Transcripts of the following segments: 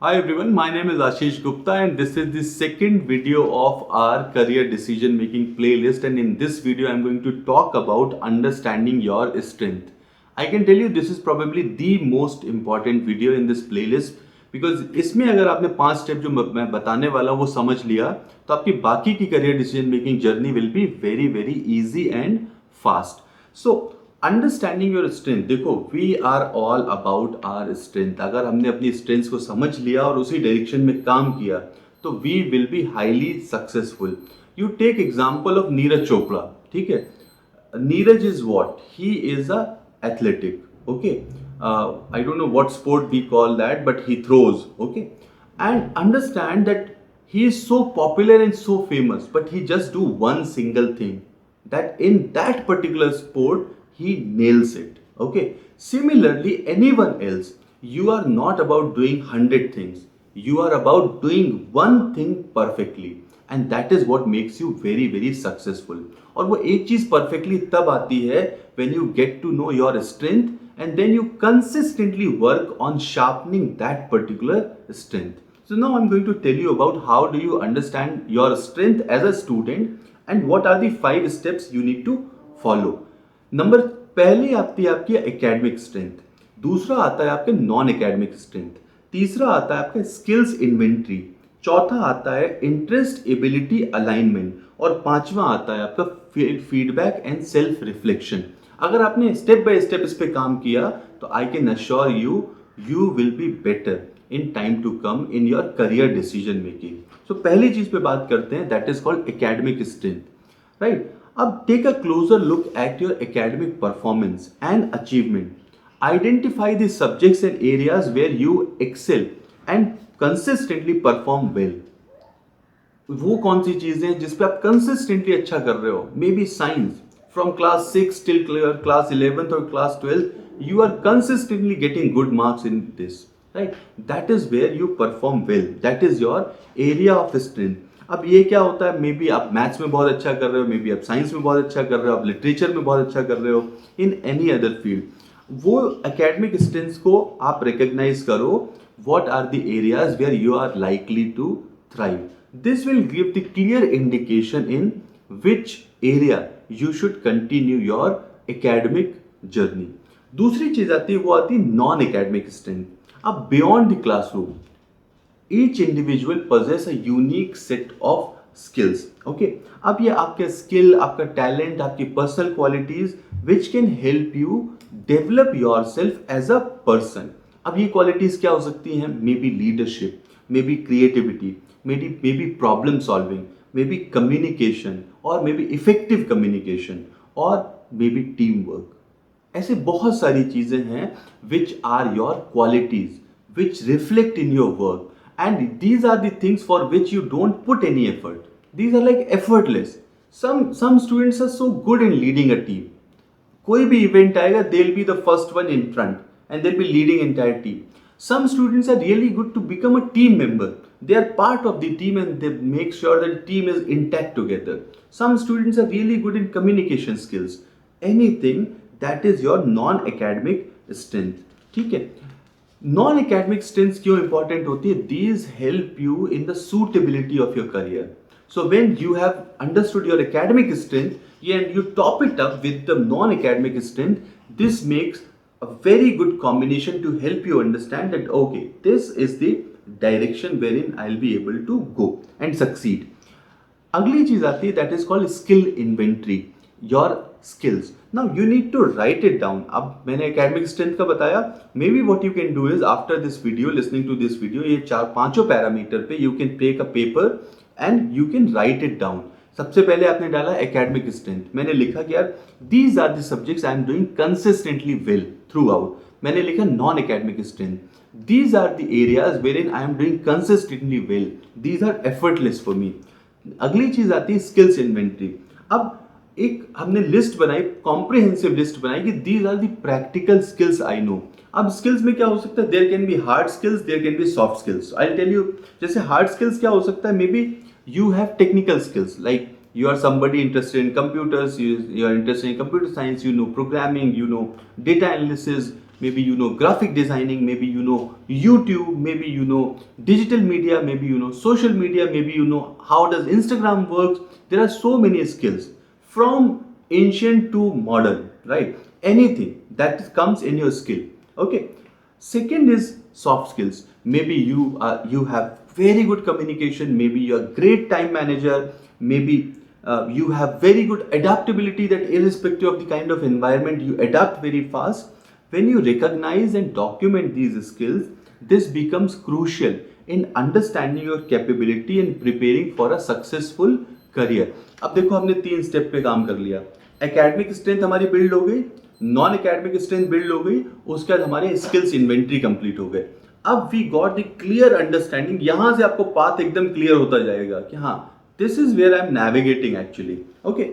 Hi everyone, my name is Ashish Gupta and this is the second video of our career decision making playlist, and in this video I'm going to talk about understanding your strength. I can tell you this is probably the most important video in this playlist because इसमें अगर आपने 5 step जो मैं बताने वाला हूँ वो समझ लिया तो आपकी बाकी की career decision making journey will be very very easy and fast. So understanding your strength, देखो we are all about our strength. अगर हमने अपनी स्ट्रेंथ को समझ लिया और उसी डायरेक्शन में काम किया तो we will be highly successful. You take example of Neeraj Chopra. ठीक है, Neeraj is what he is a athletic. Okay, I don't know what sport we call that, but he throws. Okay, and understand that he is so popular and so famous, but he just do one single thing, that in that particular sport he nails it. Okay, similarly anyone else, you are not about doing 100 things, you are about doing one thing perfectly, and that is what makes you very very successful. और वो एक चीज perfectly तब आती है when you get to know your strength and then you consistently work on sharpening that particular strength. So now I'm going to tell you about how do you understand your strength as a student and what are the 5 steps you need to follow. Number पहले आती है आपकी academic strength, दूसरा आता है आपके non academic strength, तीसरा आता है आपका स्किल्स इन्वेंट्री, चौथा आता है इंटरेस्ट एबिलिटी अलाइनमेंट और पांचवा आता है आपका फीडबैक एंड सेल्फ रिफ्लेक्शन. अगर आपने स्टेप बाय स्टेप इस पे काम किया तो I can assure you you will be better in time to come in your career decision making. So पहली चीज पे बात करते हैं, that is called academic strength. Right, अब take a closer look at your academic performance and achievement. Identify the subjects and areas where you excel and consistently perform well. वो कौन सी चीजें हैं जिस पे आप कंसिस्टेंटली अच्छा कर रहे हो. May be science, from class 6 till class 11th or class 12th you are consistently getting good marks in this, right? That is where you perform well, that is your area of strength. अब ये क्या होता है, may be आप maths में बहुत अच्छा कर रहे हो, मे बी आप साइंस में बहुत अच्छा कर रहे हो, आप लिटरेचर में बहुत अच्छा कर रहे हो, इन एनी अदर फील्ड. वो एकेडमिक स्ट्रेंथ्स को आप रिकग्नाइज करो. What are the areas where you are likely to thrive. This will give the clear indication in which area you should continue your academic journey. दूसरी चीज आती है, वो आती है नॉन एकेडमिक स्ट्रेंथ. अब beyond the classroom each individual possess a unique set of skills. Okay, अब ये आपके स्किल, आपका टैलेंट, आपकी personal qualities which can help you develop yourself as a person. अब ये क्वालिटीज क्या हो सकती हैं, may be leadership, may be creativity, may be problem solving, may be communication और मे बी इफेक्टिव कम्युनिकेशन और मे बी टीम वर्क. ऐसे बहुत सारी चीजें हैं which are your qualities which reflect in your work, and these are the things for which you don't put any effort. These are like effortless. Some students are so good in leading a team. कोई भी event आएगा, they'll be the first one in front and they'll be leading entire team. Some students are really good to become a team member. They are part of the team and they make sure that the team is intact together. Some students are really good in communication skills. Anything that is your non-academic strength. ठीक है, non academic strengths क्यों important होती है? These help you in the suitability of your career. So when you have understood your academic strength and you top it up with the non academic strength, this makes a very good combination to help you understand that okay, this is the direction wherein I'll be able to go and succeed. अगली चीज आती है, that is called skill inventory. Your skills. Now you need to write it down. अब मैंने academic strength का बताया. Maybe what you can do is after this video, listening to this video, ये चार पांचों पैरामीटर पे you can take a paper and you can write it down. सबसे पहले आपने डाला एकेडमिक स्ट्रेंथ. मैंने लिखा कि यार these are the subjects I am doing consistently well throughout. मैंने लिखा non academic strength, these are the areas wherein I am doing consistently well, these are effortless for me. अगली चीज आती है स्किल्स इन्वेंट्री. अब एक हमने list बनाई, कॉम्प्रिहेंसिव लिस्ट बनाई कि these are the practical skills I know. अब स्किल्स में क्या हो सकता है, there can be hard skills, there can be soft skills. I tell you, जैसे हार्ड स्किल्स क्या हो सकता है, maybe you have technical skills like you are somebody interested in computers, you are interested in computer science, you know programming, you know data analysis, maybe you know graphic designing, maybe you know YouTube, maybe you know digital media, maybe you know social media, maybe you know how does Instagram works. There are so many skills from ancient to modern, right? Anything that comes in your skill. Okay. Second is soft skills. Maybe you have very good communication, maybe you're a great time manager, maybe you have very good adaptability, that irrespective of the kind of environment you adapt very fast. When you recognize and document these skills, this becomes crucial in understanding your capability and preparing for a successful career. अब देखो हमने 3 step पे काम कर लिया. Academic strength हमारी build हो गई, नॉन एकेडमिक स्ट्रेंथ बिल्ड हो गई, उसके बाद हमारे स्किल्स इन्वेंट्री कंप्लीट हो गए. अब we got the clear understanding. यहां से आपको पाथ एकदम क्लियर होता जाएगा कि हाँ, this is where I am navigating actually. Okay.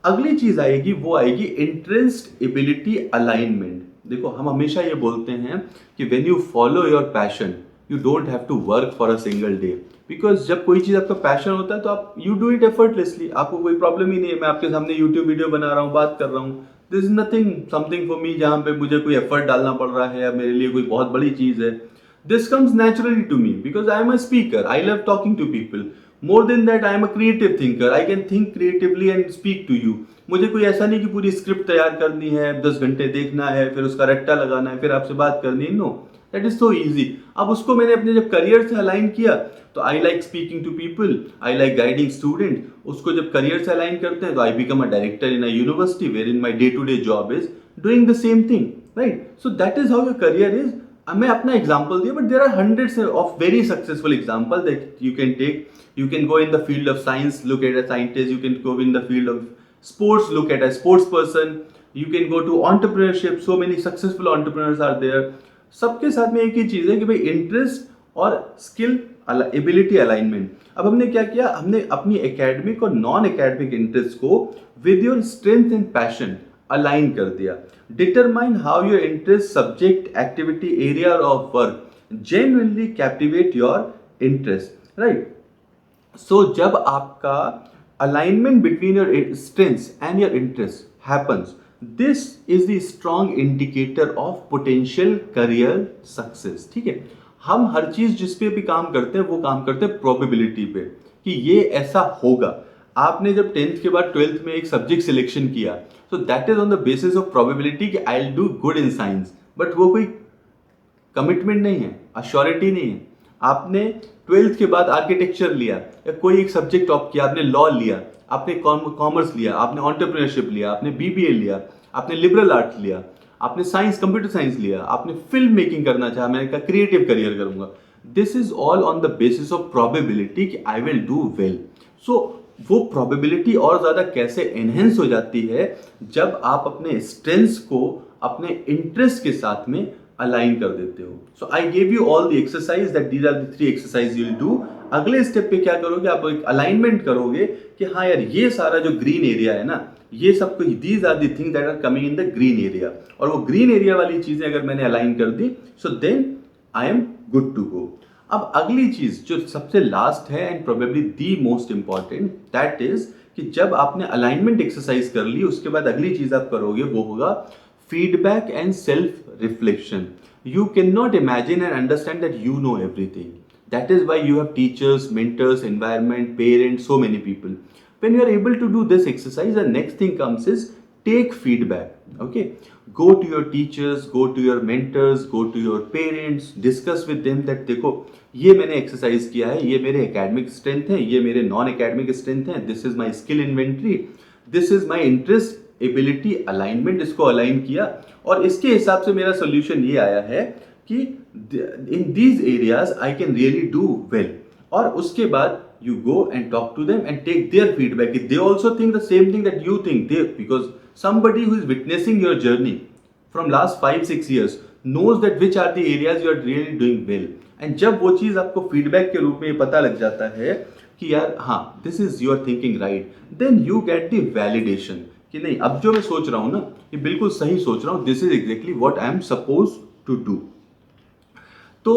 अगली चीज आएगी, वो आएगी इंटरेस्ट एबिलिटी अलाइनमेंट. देखो हम हमेशा ये बोलते हैं कि when you follow your passion you don't have to work for a single day. Because जब कोई चीज़ आपका पैशन होता है तो आप यू डू इट एफर्टलेसली, आपको कोई प्रॉब्लम ही नहीं है. मैं आपके सामने यूट्यूब वीडियो बना रहा हूँ, बात कर रहा हूँ, this is nothing something for me जहाँ पे मुझे कोई एफर्ट डालना पड़ रहा है या मेरे लिए कोई बहुत बड़ी चीज़ है. This comes naturally to me because I am a speaker, I love talking to people. More than that I am a creative thinker, I can think creatively and speak to you. मुझे कोई ऐसा नहीं कि पूरी script तैयार करनी है, 10 घंटे देखना है, फिर उसका रट्टा लगाना है, फिर आपसे बात करनी है. No, that is so easy. अब उसको मैंने अपने जब करियर से अलाइन किया तो I like speaking to people, I like guiding student. उसको जब करियर से अलाइन करते हैं तो I become a director in a university where in my day to day job is doing the same thing, right? So that is how your career is. मैं अपना example दिया, but there are hundreds of very successful example that you can take. You can go in the field of science, look at a scientist. You can go in the field of sports, look at a sports person. You can go to entrepreneurship. So many successful entrepreneurs are there. सबके साथ में एक ही चीज़ है कि भाई interest और skill ability alignment. अब हमने क्या किया, हमने अपनी एकेडमिक और नॉन एकेडमिक इंटरेस्ट को with your strength and passion align कर दिया. Determine how your interest, subject, activity, area of work genuinely captivate your interest, right? So जब आपका alignment between your strengths and your interest happens, this is the strong indicator of potential career success. ठीक है. हम हर चीज जिस पे भी काम करते हैं वो काम करते हैं प्रोबेबिलिटी पे कि ये ऐसा होगा. आपने जब 10th के बाद 12th में एक सब्जेक्ट सिलेक्शन किया, so that is on the basis of probability कि I will do good in science, but वो कोई कमिटमेंट नहीं है, अश्योरिटी नहीं है. आपने 12th के बाद आर्किटेक्चर लिया या कोई एक सब्जेक्ट ऑप्ट किया, आपने लॉ लिया, आपने कॉमर्स लिया, आपने एंटरप्रेन्योरशिप लिया, आपने बीबीए लिया, आपने लिबरल आर्ट्स लिया, आपने साइंस, कंप्यूटर साइंस लिया, आपने फिल्म मेकिंग करना चाहा, मैंने कहा क्रिएटिव करियर करूंगा. This is all on the basis of probability कि आई विल डू वेल. सो वो प्रोबेबिलिटी और ज्यादा कैसे एनहेंस हो जाती है जब आप अपने स्ट्रेंथ्स को अपने इंटरेस्ट के साथ में अलाइन कर देते हो. So I gave you all the exercise that these are the 3 exercise you will do. अगले स्टेप पे क्या करोगे, आप एक अलाइनमेंट करोगे कि हाँ यार ये सारा जो ग्रीन एरिया है ना, ये सब कुछ these are the thing that are coming in the green area, और वो ग्रीन एरिया वाली चीजें अगर मैंने अलाइन कर दी, so then I am good to go. अब अगली चीज जो सबसे लास्ट है and probably the most important, that is कि जब आपने अलाइनमेंट एक्सरसाइज कर ली, उसके बाद अगली चीज आप करोगे वो होगा feedback and self-reflection. You cannot imagine and understand that you know everything. That is why you have teachers, mentors, environment, parents, so many people. When you are able to do this exercise, the next thing comes is take feedback. Okay? Go to your teachers, go to your mentors, go to your parents, discuss with them that देखो ये मैंने exercise किया है, ये मेरे academic strength है, ये मेरे नॉन एकेडमिक स्ट्रेंथ है, this is my skill inventory, this is my interest ability alignment. इसको अलाइन किया और इसके हिसाब से मेरा सोल्यूशन ये आया है कि in these areas I can really do well. और उसके बाद you go and talk to them and take their feedback. If they also think the same thing that you think, because somebody who is witnessing your journey from last 5-6 years knows that which are the areas you are really doing well. And जब वो चीज आपको feedback के रूप में पता लग जाता है कि यार हाँ this is you are thinking right, then you get the validation कि नहीं अब जो मैं सोच रहा हूँ ना ये बिल्कुल सही सोच रहा हूँ, this is exactly what I am supposed to do. तो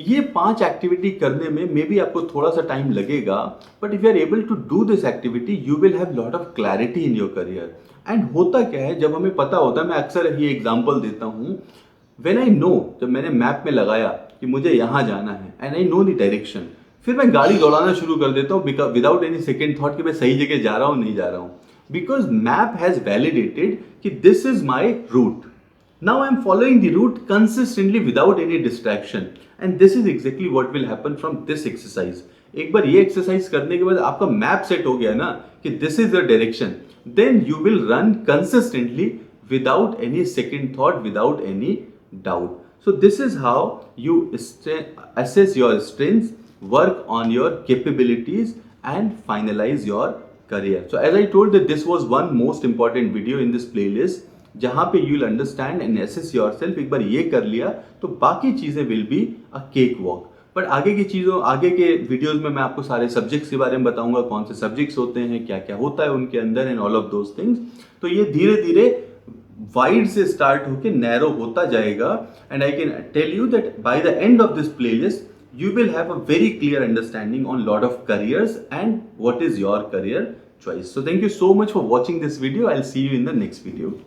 ये 5 एक्टिविटी करने में मे बी आपको थोड़ा सा टाइम लगेगा, but if you are able to do this activity you will have lot of clarity in your career. And होता क्या है, जब हमें पता होता है, मैं अक्सर ये एग्जांपल देता हूँ, व्हेन आई नो, जब मैंने मैप में लगाया कि मुझे यहाँ जाना है and I know the direction, फिर मैं गाड़ी दौड़ाना शुरू कर देता हूँ विदाउट एनी सेकेंड थॉट कि मैं सही जगह जा रहा हूँ नहीं जा रहा हूँ, बिकॉज मैप हैज वैलिडेटेड कि this is my route. Now I am following the route consistently without any distraction, and this is exactly what will happen from this exercise. एक बार ये एक्सरसाइज करने के बाद आपका मैप सेट हो गया ना कि this is the direction, then you will run consistently without any second thought, without any doubt. So this is how you assess your strengths, work on your capabilities and finalize your career. So as I told that this was one most important video in this playlist, जहाँ पे you will understand and assess yourself. एक बार ये कर लिया तो बाकी चीजें will be a cake walk. But आगे की चीज़ों, आगे के वीडियोस में मैं आपको सारे सब्जेक्ट्स के बारे में बताऊंगा, कौन से सब्जेक्ट्स होते हैं, क्या क्या होता है उनके अंदर and all of those things. तो ये धीरे धीरे वाइड से स्टार्ट होके नैरो होता जाएगा, and I can tell you that by the end of this playlist you will have a very clear understanding on lot of careers and what is your career choice. So thank you so much for watching this video. I'll see you in the next video.